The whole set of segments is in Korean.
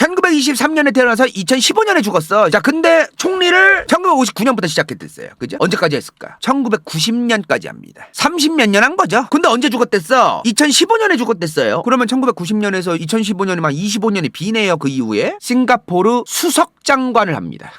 1923년에 태어나서 2015년에 죽었어. 자, 근데 총리를 1959년부터 시작했댔어요. 그죠? 언제까지 했을까? 1990년까지 합니다. 30몇 년 한 거죠. 근데 언제 죽었댔어? 2015년에 죽었댔어요. 그러면 1990년에서 2015년에만 25년이 비네요. 그 이후에 싱가포르 수석 장관을 합니다.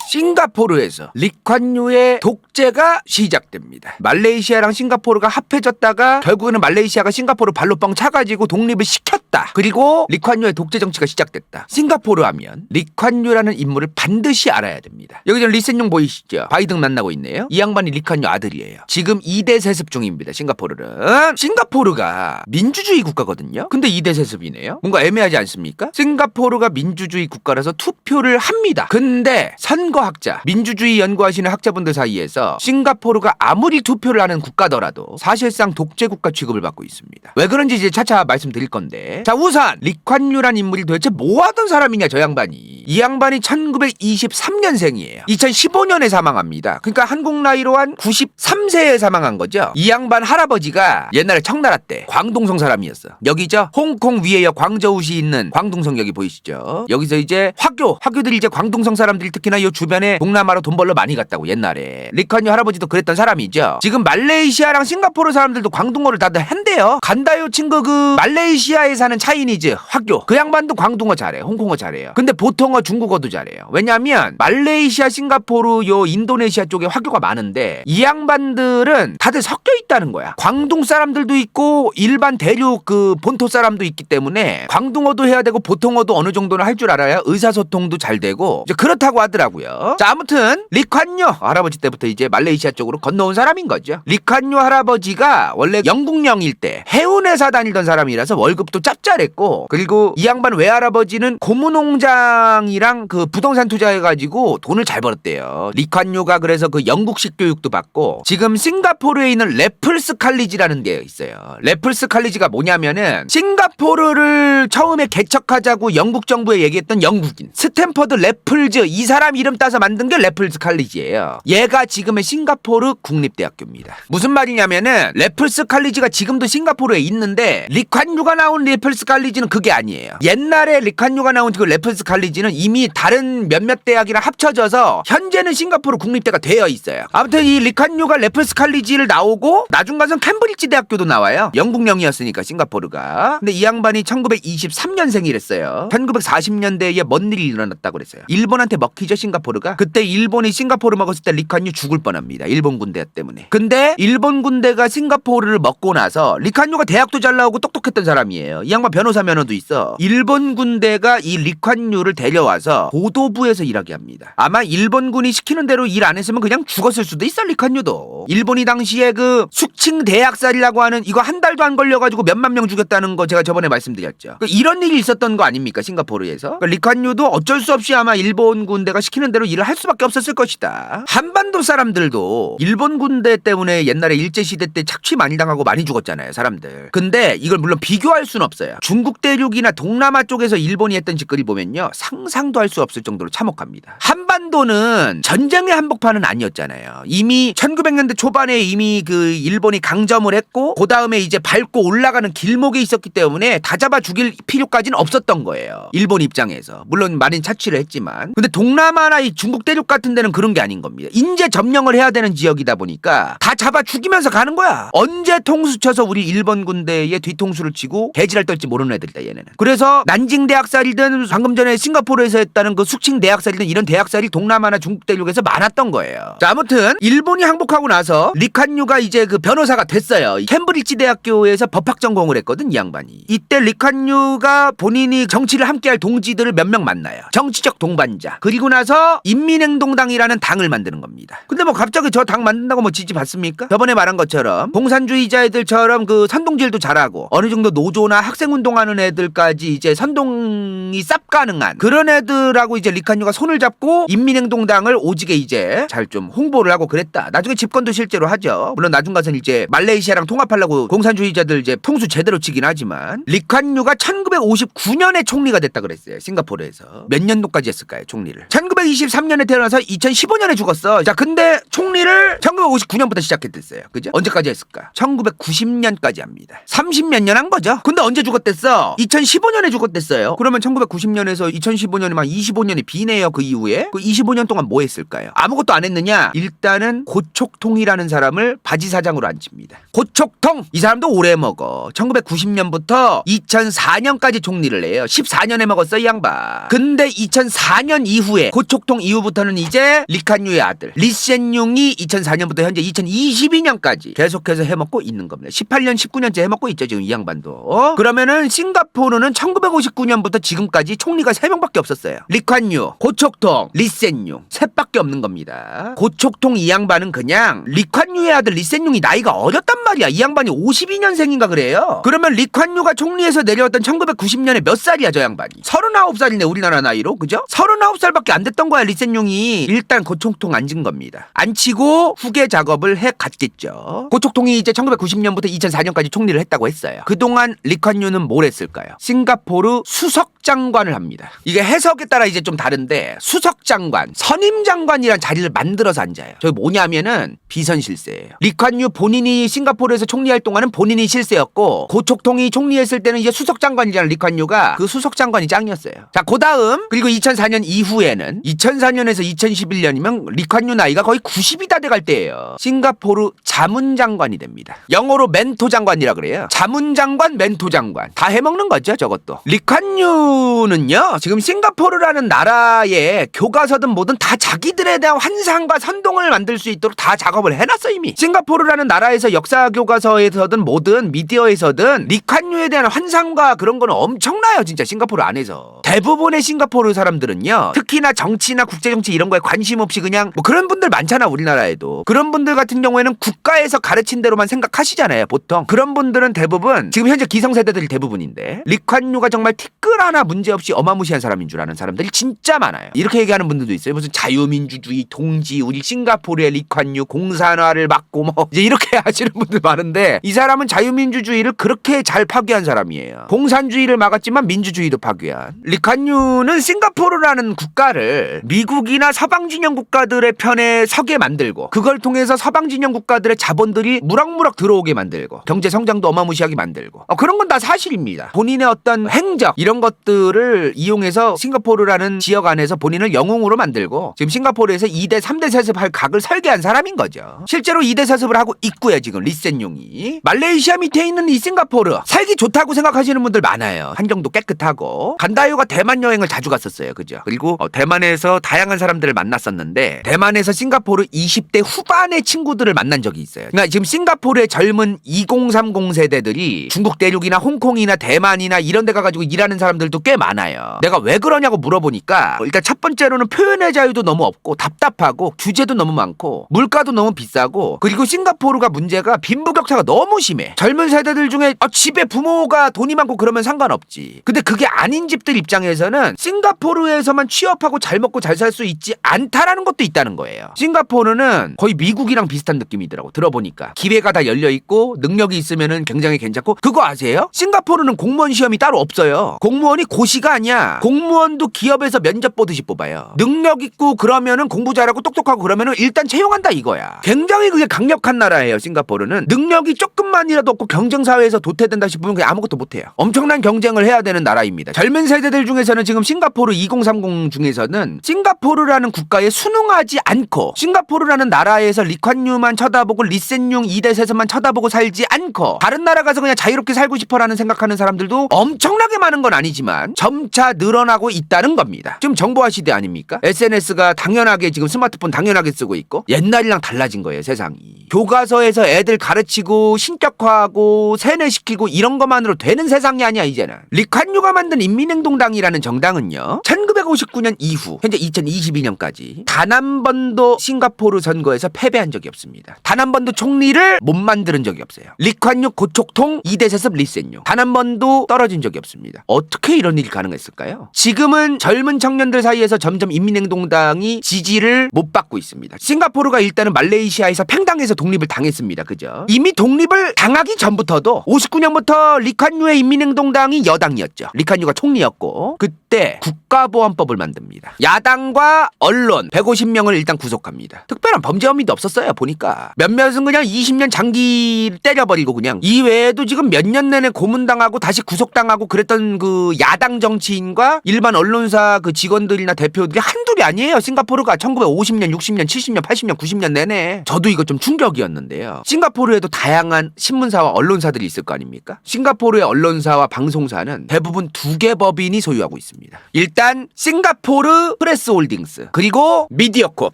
싱가포르에서 리콴유의 독재가 시작됩니다. 말레이시아랑 싱가포르가 합해졌다가 결국에는 말레이시아가 싱가포르 발로 뻥 차가지고 독립을 시켰다. 그리고 리콴유의 독재 정치가 시작됐다. 싱가포르 하면 리콴유라는 인물을 반드시 알아야 됩니다. 여기 저 리센용 보이시죠? 바이든 만나고 있네요. 이 양반이 리콴유 아들이에요. 지금 2대 세습 중입니다. 싱가포르는. 싱가포르가 민주주의 국가거든요. 근데 2대 세습이네요. 뭔가 애매하지 않습니까? 싱가포르가 민주주의 국가라서 투표를 합니다. 근데 선거학자, 민주주의 연구하시는 학자분들 사이에서 싱가포르가 아무리 투표를 하는 국가더라도 사실상 독재 국가 취급을 받고 있습니다. 왜 그런지 이제 차차 말씀드릴 건데, 자, 우선 리콴유란 인물이 도대체 뭐 하던 사람이냐, 저 양반이. 이 양반이 1923년생이에요. 2015년에 사망합니다. 그러니까 한국 나이로 한 93세에 사망한 거죠. 이 양반 할아버지가 옛날에 청나라 때 광둥성 사람이었어. 여기죠? 홍콩 위에요. 광저우시 있는 광둥성 여기 보이시죠? 여기서 이제 화교들이 이제 광둥성 사람들이 특히나 이 주변에 동남아로 돈 벌러 많이 갔다고 옛날에. 리콴유 할아버지도 그랬던 사람이죠. 지금 말레이시아랑 싱가포르 사람들도 광둥어를 다들 한대요. 간다요 친구. 그 말레이시아에 사는 차이니즈 화교, 그 양반도 광둥어 잘해요. 홍콩어 잘해요. 근데 보통어 중국어도 잘해요. 왜냐면 말레이시아, 싱가포르, 요 인도네시아 쪽에 화교가 많은데 이 양반들은 다들 섞여 있다는 거야. 광둥 사람들도 있고 일반 대륙 그 본토 사람도 있기 때문에 광둥어도 해야 되고 보통어도 어느 정도는 할 줄 알아야 의사소통도 잘 되고 이제 그렇다고 하더라고요. 자, 아무튼 리콴유 할아버지 때부터 이제 말레이시아 쪽으로 건너온 사람인 거죠. 리콴유 할아버지가 원래 영국령일 때 해운회사 다니던 사람이라서 월급도 짭짤했고, 그리고 이 양반 외할아버지는 고무농장이랑 그 부동산 투자해가지고 돈을 잘 벌었대요. 리콴유가 그래서 그 영국식 교육도 받고, 지금 싱가포르에 있는 래플스 칼리지라는 게 있어요. 래플스 칼리지가 뭐냐면은 싱가포르를 처음에 개척하자고 영국 정부에 얘기했던 영국인 스탠퍼드 래플즈, 이 사람 이름 따서 만든 게 래플스 칼리지예요. 얘가 지금의 싱가포르 국립대학교입니다. 무슨 말이냐면은 래플스 칼리지가 지금도 싱가포르에 있는데 리콴유가 나온 래플스 칼리지는 그게 아니에요. 옛날에 리콴유가 나온 그 래플스 칼리지는 이미 다른 몇몇 대학이랑 합쳐져서 현재는 싱가포르 국립대가 되어 있어요. 아무튼 이 리콴유가 래플스 칼리지를 나오고 나중 가선 캠브리지 대학교도 나와요. 영국령이었으니까 싱가포르가. 근데 이 양반이 1923년생이랬어요. 1940년대에 뭔 일이 일어났다고 그랬어요. 일본한테 먹히죠, 싱가포르가. 그때 일본이 싱가포르 먹었을 때 리콴유 죽을 뻔합니다. 일본 군대 때문에. 근데 일본 군대가 싱가포르를 먹고 나서 리콴유가 대학도 잘 나오고 똑똑했던 사람이에요. 이 양반 변호사 면허도 있어. 일본 군대가 이 리콴유를 데려와서 보도부에서 일하게 합니다. 아마 일본군이 시키는 대로 일 안 했으면 그냥 죽었을 수도 있어, 리콴유도. 일본이 당시에 그 숙칭 대학살이라고 하는, 이거 한 달도 안 걸려가지고 몇만 명 죽였다는 거 제가 저번에 말씀드렸죠. 이런 일이 있었던 거 아닙니까, 싱가포르에서. 리콴유도 어쩔 수 없이 아마 일본 군대가 시키는 대로 일을 할 수밖에 없었을 것이다. 한반도 사람들도 일본 군대 때문에 옛날에 일제시대 때 착취 많이 당하고 많이 죽었잖아요, 사람들. 근데 이걸 물론 비교할 수는 없어요. 중국 대륙이나 동남아 쪽에서 일본이 했던 짓거리 보면요, 상상도 할 수 없을 정도로 참혹합니다. 한반도는 전쟁의 한복판은 아니었잖아요. 이미 1900년대 초반에 이미 그 일본이 강점을 했고, 그 다음에 이제 밟고 올라가는 길목에 있었기 때문에 다 잡아 죽일 필요까지는 없었던 거예요, 일본 입장에서. 물론 많은 착취를 했지만. 근데 동남아나 이 중국 대륙 같은 데는 그런 게 아닌 겁니다. 인재 점령을 해야 되는 지역이다 보니까 다 잡아 죽이면서 가는 거야. 언제 통수 쳐서 우리 일본 군대에 뒤통수를 치고 개지랄 떨지 모르는 애들이다, 얘네는. 그래서 난징 대학살이든 방금 전에 싱가포르에서 했다는 그 숙칭 대학살이든 이런 대학살이 동남아나 중국 대륙에서 많았던 거예요. 자, 아무튼 일본이 항복하고 나서 리콴유가 이제 그 변호사가 됐어요. 캠브리지 대학교에서 법학 전공을 했거든, 이 양반이. 이때 리콴유가 본인이 정치를 함께할 동지들을 몇 명 만나요. 정치적 동반자. 그리고 나서 인민행동당이라는 당을 만드는 겁니다. 근데 뭐 갑자기 저 당 만든다고 뭐 지지 받습니까? 저번에 말한 것처럼 공산주의자 애들처럼 그 선동질도 잘하고 어느 정도 노조나 학생운동하는 애들까지 이제 선동이 쌉 가능한 그런 애들하고 이제 리칸유가 손을 잡고 인민행동당을 오지게 이제 잘 좀 홍보를 하고 그랬다. 나중에 집권도 실제로 하죠. 물론 나중 가서는 이제 말레이시아랑 통합하려고 공산주의자들 이제 통수 제대로 치긴 하지만 리칸유가 1959년에 총리가 됐다 그랬어요. 싱가포르에서. 몇 년도까지 했을까요? 총리를. 1923년에 태어나서 2015년에 죽었어. 자, 근데 총리를 1959년부터 시작했댔어요. 그죠? 언제까지 했을까? 1990년까지 합니다. 30몇 년 한 거죠. 근데 언제 죽었댔어? 2015년에 죽었댔어요. 그러면 1990년에서 2015년이면 25년이 비네요. 그 이후에. 그 25년 동안 뭐 했을까요? 아무것도 안 했느냐? 일단은 고촉통이라는 사람을 바지사장으로 앉힙니다. 고촉통! 이 사람도 오래 먹어. 1990년부터 2004년까지 총리를 해요. 14년에 먹었어, 이 양반. 근데 2004년 이후에 고촉통 이후부터는 이제 리칸유의 아들 리센융이 2004년부터 현재 2022년까지 계속해서 해먹고 있는 겁니다. 18년, 19년째 해먹고 있죠, 지금 이 양반도. 그러면은 싱가포르는 1959년부터 지금까지 총리가 3명밖에 없었어요. 리칸유, 고촉통, 리센융. 셋밖에 없는 겁니다. 고촉통 이 양반은 그냥 리칸유의 아들 리센융이 나이가 어렸단 말이야. 이 양반이 52년생인가 그래요. 그러면 리칸유가 총리에서 내려왔던 1990년에 몇 살이야, 저 양반이? 39살이네, 우리나라 나이로. 그죠? 39살밖에 안 됐던 거야, 리센융이. 일단 고촉통 앉은 겁니다. 앉히고 후계 작업을 해 갔겠죠. 고촉통이 이제 1990년부터 2004년까지 총리를 했다고 했어요. 그동안 리칸유는 뭘 했을까요? 싱가포르 수석장관을 합니다. 이게 해석에 따라 이제 좀 다른데 수석장관, 선임장관이란 자리를 만들어서 앉아요. 저게 뭐냐면은 비선실세예요. 리칸유 본인이 싱가포르에서 총리할 동안은 본인이 실세였고 고촉통이 총리했을 때는 이제 수석장관이잖아. 리칸유가 그 수석장관이 짱이었어요. 자, 그 다음 그리고 2004년 이후에는 2004년에서 2011년이면 리칸유 나이가 거의 90이 다 돼갈 때예요. 싱가포르 자문장관이 됩니다. 영어로 멘토장관이라 그래요. 자문장관, 멘토장관 다 해먹는 거죠, 저것도. 리칸유는요 지금 싱가포르라는 나라의 교과서든 뭐든 다 자기들에 대한 환상과 선동을 만들 수 있도록 다 작업을 해놨어 이미. 싱가포르라는 나라에서 역사 교과서에서든 뭐든 미디어에서든 리칸유에 대한 환상과 그런 거는 엄청나요, 진짜. 싱가포르 안에서 대부분의 싱가포르 사람들은요 특히나 정치나 국제정치 이런 거에 관심 없이 그냥 뭐 그런 분들 많잖아, 우리나라에도. 그런 분들 같은 경우에는 국가에서 가르친 대로만 생각하시잖아요, 보통. 그런 분들은 대부분 지금 현재 기성세대들이 대부분인데 리칸유가 정말 티끌 하나 문제없이 어마무시한 사람인 줄 아는 사람들이 진짜 많아요. 이렇게 얘기하는 분들도 있어요. 무슨 자유민주주의 동지, 우리 싱가포르의 리칸유 공산화를 막고 뭐 이제 이렇게 하시는 분들 많은데 이 사람은 자유민주주의를 그렇게 잘 파괴한 사람이에요. 공산주의를 막았지만 민주주의도 파괴한. 리칸유는 싱가포르라는 국가를 미국이나 서방진영 국가들의 편에 서게 만들고 그걸 통해서 서방진영 국가들의 자본들이 무럭무럭 들어오게 만들고 경제 성장도 어마무시하게 만들고 그런 건 다 사실입니다. 본인의 어떤 행적 이런 것들을 이용해서 싱가포르라는 지역 안에서 본인을 영웅으로 만들고 지금 싱가포르에서 2대 3대 세습할 각을 설계한 사람인 거죠. 실제로 2대 세습을 하고 있고요, 지금 리센용이. 말레이시아 밑에 있는 이 싱가포르 살기 좋다고 생각하시는 분들 많아요. 환경도 깨끗하고. 간다요가 대만 여행을 자주 갔었어요, 그죠? 그리고 대만에서 다양한 사람들을 만났었는데 대만에서 싱가포르 20대 후반의 친구들을 만난 적이 있어요. 그러니까 지금 싱가포르의 젊은 2030 세대들이 중국 대륙이나 홍콩이나 대만이나 이런 데 가가지고 일하는 사람들도 꽤 많아요. 내가 왜 그러냐고 물어보니까 일단 첫 번째로는 표현의 자유도 너무 없고 답답하고 규제도 너무 많고 물가도 너무 비싸고 그리고 싱가포르가 문제가 빈부격차가 너무 심해. 젊은 세대들 중에 집에 부모가 돈이 많고 그러면 상관없지. 근데 그게 아닌 집들 입장에서는 싱가포르에서만 취업하고 잘 먹고 잘 살 수 있지 않다라는 것도 있다는 거예요. 싱가포르는 거의 미국이랑 비슷한 느낌이더라고. 들어보니까 기회가 다 열려있고 능력이 있으면은 굉장히 괜찮고. 그거 아세요? 싱가포르는 공무원 시험이 따로 없어요. 공무원이 고시가 아니야. 공무원도 기업에서 면접 보듯이 뽑아요. 능력 있고 그러면은 공부 잘하고 똑똑하고 그러면은 일단 채용한다 이거야. 굉장히 그게 강력한 나라예요. 싱가포르는 능력이 조금만이라도 없고 경쟁사회에서 도태된다 싶으면 그냥 아무것도 못해요. 엄청난 경쟁을 해야 되는 나라입니다. 젊은 세대들 중에서는 지금 싱가포르 2030 중에서는 싱가포르라는 국가에 순응하지 않고 싱가포르라는 나라에서 리칸유만 쳐다보고 리센융 2대 세습만 쳐다보고 살지 않고 다른 나라 가서 그냥 자유롭게 살고 싶어라는 생각하는 사람들도 엄청나게 많은 건 아니지만 점차 늘어나고 있다는 겁니다. 지금 정보화 시대 아닙니까? SNS가 당연하게 지금 스마트폰 당연하게 쓰고 있고 옛날이랑 달라진 거예요, 세상이. 교과서에서 애들 가르치고 신격화하고 세뇌시키고 이런 것만으로 되는 세상이 아니야, 이제는. 리칸유가 만든 인민행동당이라는 정당은요 1950 1959년 이후 현재 2022년까지 단 한 번도 싱가포르 선거에서 패배한 적이 없습니다. 단 한 번도 총리를 못 만드는 적이 없어요. 리콴유 고촉통 이대세습 리센유 단 한 번도 떨어진 적이 없습니다. 어떻게 이런 일이 가능했을까요? 지금은 젊은 청년들 사이에서 점점 인민행동당이 지지를 못 받고 있습니다. 싱가포르가 일단은 말레이시아에서 팽당해서 독립을 당했습니다. 그죠? 이미 독립을 당하기 전부터도 59년부터 리콴유의 인민행동당이 여당이었죠. 리콴유가 총리였고 그때 국가보안법을 만듭니다. 야당과 언론 150명을 일단 구속합니다. 특별한 범죄 혐의도 없었어요. 보니까 몇몇은 그냥 20년 장기 때려버리고 그냥 이외에도 지금 몇 년 내내 고문당하고 다시 구속당하고 그랬던 그 야당 정치인과 일반 언론사 그 직원들이나 대표들이 한둘이 아니에요. 싱가포르가 1950년, 60년, 70년, 80년, 90년 내내. 저도 이거 좀 충격이었는데요. 싱가포르에도 다양한 신문사와 언론사들이 있을 거 아닙니까? 싱가포르의 언론사와 방송사는 대부분 두 개 법인이 소유하고 있습니다. 일단 싱가포르 프레스 홀딩스 그리고 미디어콥.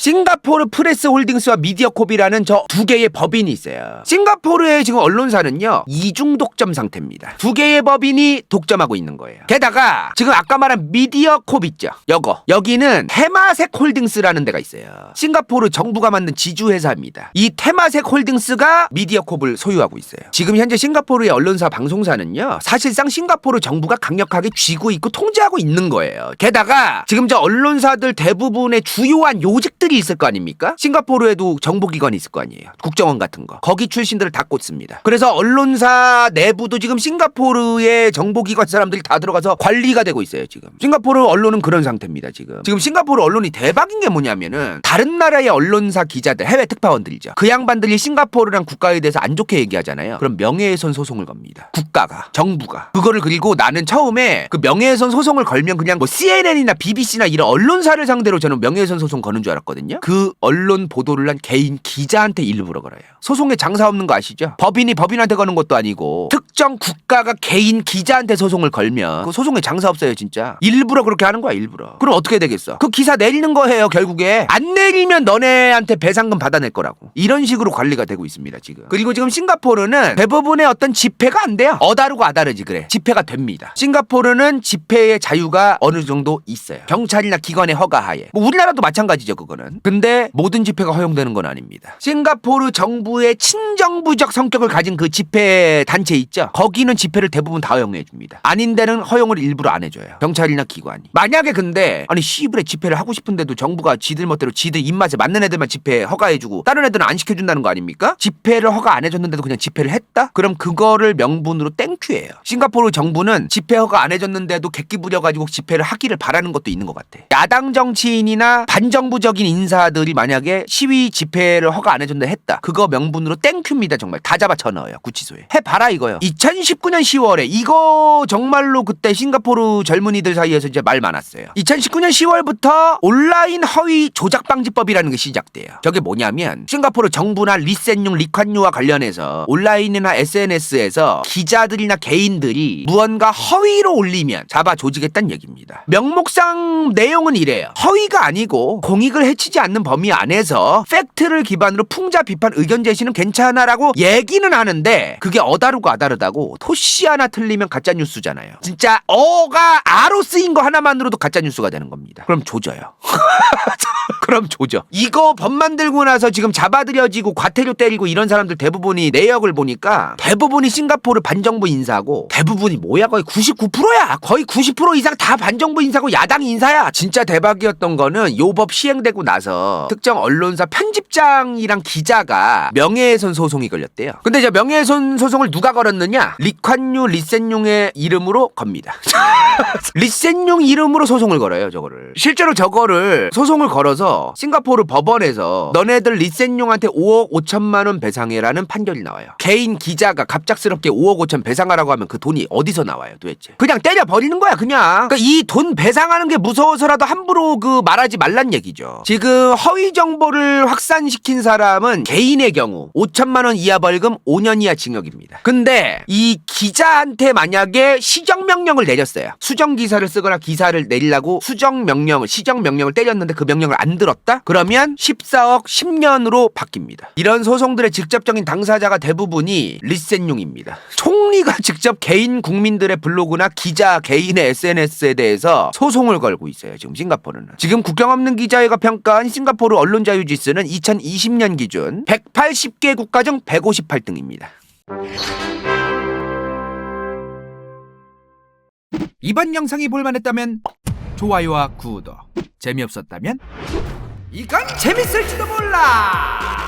싱가포르 프레스 홀딩스와 미디어콥이라는 저 두 개의 법인이 있어요. 싱가포르의 지금 언론사는요 이중 독점 상태입니다. 두 개의 법인이 독점하고 있는 거예요. 게다가 지금 아까 말한 미디어콥 있죠. 여기는 테마색 홀딩스라는 데가 있어요. 싱가포르 정부가 만든 지주회사입니다. 이 테마색 홀딩스가 미디어콥을 소유하고 있어요. 지금 현재 싱가포르의 언론사 방송사는요 사실상 싱가포르 정부가 강력하게 쥐고 있고 통제하고 있는 거예요. 게다가 지금 저 언론사들 대부분의 주요한 요직들이 있을 거 아닙니까? 싱가포르에도 정보기관이 있을 거 아니에요. 국정원 같은 거. 거기 출신들을 다 꽂습니다. 그래서 언론사 내부도 지금 싱가포르의 정보기관 사람들이 다 들어가서 관리가 되고 있어요. 지금 싱가포르 언론은 그런 상태입니다. 지금 싱가포르 언론이 대박인 게 뭐냐면은 다른 나라의 언론사 기자들 해외 특파원들이죠. 그 양반들이 싱가포르랑 국가에 대해서 안 좋게 얘기하잖아요. 그럼 명예훼손 소송을 겁니다. 국가가 정부가 그거를. 그리고 나는 처음에 그 명예훼손 소송을 걸면 그냥 뭐 CNN이나 BBC나 이런 언론사를 상대로 저는 명예훼손 소송 거는 줄 알았거든요. 그 언론 보도를 한 개인 기자한테 일부러 걸어요. 소송에 장사 없는 거 아시죠? 법인이 법인한테 거는 것도 아니고 특정 국가가 개인 기자한테 소송을 걸면 그 소송에 장사 없어요. 진짜 일부러 그렇게 하는 거야. 일부러. 그럼 어떻게 되겠어? 그 기사 내리는 거예요. 결국에 안 내리면 너네한테 배상금 받아낼 거라고. 이런 식으로 관리가 되고 있습니다. 지금. 그리고 지금 싱가포르는 대부분의 어떤 집회가 안 돼요. 어다르고 아다르지 그래. 집회가 됩니다. 싱가포르는 집회의 자유가 어느 정도 있어요. 경찰이나 기관의 허가하에. 뭐 우리나라도 마찬가지죠. 그거는. 근데 모든 집회가 허용되는 건 아닙니다. 싱가포르 정부의 친정부적 성격을 가진 그 집회 단체 있죠. 거기는 집회를 대부분 다 허용해 줍니다. 아닌 데는 허용을 일부러 안 해줘요. 경찰이나 기관이. 만약에 근데 아니 시부레 집회를 하고 싶은데도 정부가 지들 멋대로 지들 입맛에 맞는 애들만 집회 허가해주고 다른 애들은 안 시켜준다는 거 아닙니까? 집회를 허가 안 해줬는데도 그냥 집회를 했다? 그럼 그거를 명분으로 땡큐예요. 싱가포르 정부는 집회 허가 안 해줬는데도 객기 부려가지고 집회를 하기를 바라는 것도 있는 것 같아. 야당 정치인이나 반정부적인 인사들이 만약에 시위 집회를 허가 안 해줬는데 했다. 그거 명분으로 땡큐입니다. 정말 다 잡아쳐 넣어요. 구치소에. 해봐라 이거요. 2019년 10월에 이거 정말로 그때 싱가포르 젊은이들 사이에서 이제 말 많았어요. 2019년 10월부터 온라인 허위 조작방지법이라는 게 시작돼요. 저게 뭐냐면 싱가포르 정부나 리센융, 리콴유와 관련해서 온라인이나 SNS에서 기자들이나 개인들이 무언가 허위로 올리면 잡아 조지겠다는 얘기입니다. 명목상 내용은 이래요. 허위가 아니고 공익을 해치지 않는 범위 안에서 팩트를 기반으로 풍자 비판 의견 제시는 괜찮아라고 얘기는 하는데 그게 어다르고 아다르다고 토시 하나 틀리면 가짜뉴스잖아요. 진짜 어가 아로 쓰인 거 하나만으로도 가짜뉴스가 되는 겁니다. 그럼 조져요. 그럼 조져. 이거 법 만들고 나서 지금 잡아들여지고 과태료 때리고 이런 사람들 대부분이 내역을 보니까 대부분이 싱가포르 반정부 인사고 대부분이 뭐야 거의 99%야. 거의 90% 이상 다 반정부 인사고 야당 인사야. 진짜 대박이었던 거는 요 법 시행되고 나서 특정 언론사 편집장이랑 기자가 명예훼손 소송이 걸렸대요. 근데 이제 명예훼손 소송을 누가 걸었느냐? 리콴유, 리센융의 이름으로 겁니다. 리센융 이름으로 소송을 걸어요. 저거를. 실제로 저거를 소송을 걸어서 싱가포르 법원에서 너네들 리센융한테 5억 5천만 원 배상해라는 판결이 나와요. 개인 기자가 갑작스럽게 5억 5천 배상하라고 하면 그 돈이 어디서 나와요 도대체. 그냥 때려버리는 거야 그냥. 그러니까 이 돈 배상하는 게 무서워서라도 함부로 그 말하지 말란 얘기죠. 지금 허위 정보를 확산시킨 사람은 개인의 경우 5천만 원 이하 벌금 5년 이하 징역입니다. 근데 이 기자한테 만약에 시정명령을 내렸어요. 수정 기사를 쓰거나 기사를 내리려고 시정 명령을 때렸는데 그 명령을 안 들었다? 그러면 14억 10년으로 바뀝니다. 이런 소송들의 직접적인 당사자가 대부분이 리센용입니다. 총리가 직접 개인 국민들의 블로그나 기자 개인의 SNS에 대해서 소송을 걸고 있어요. 지금 싱가포르는. 지금 국경 없는 기자회가 평가한 싱가포르 언론 자유 지수는 2020년 기준 180개 국가 중 158등입니다. 이번 영상이 볼만했다면 좋아요와 구독, 재미없었다면 이건 재밌을지도 몰라.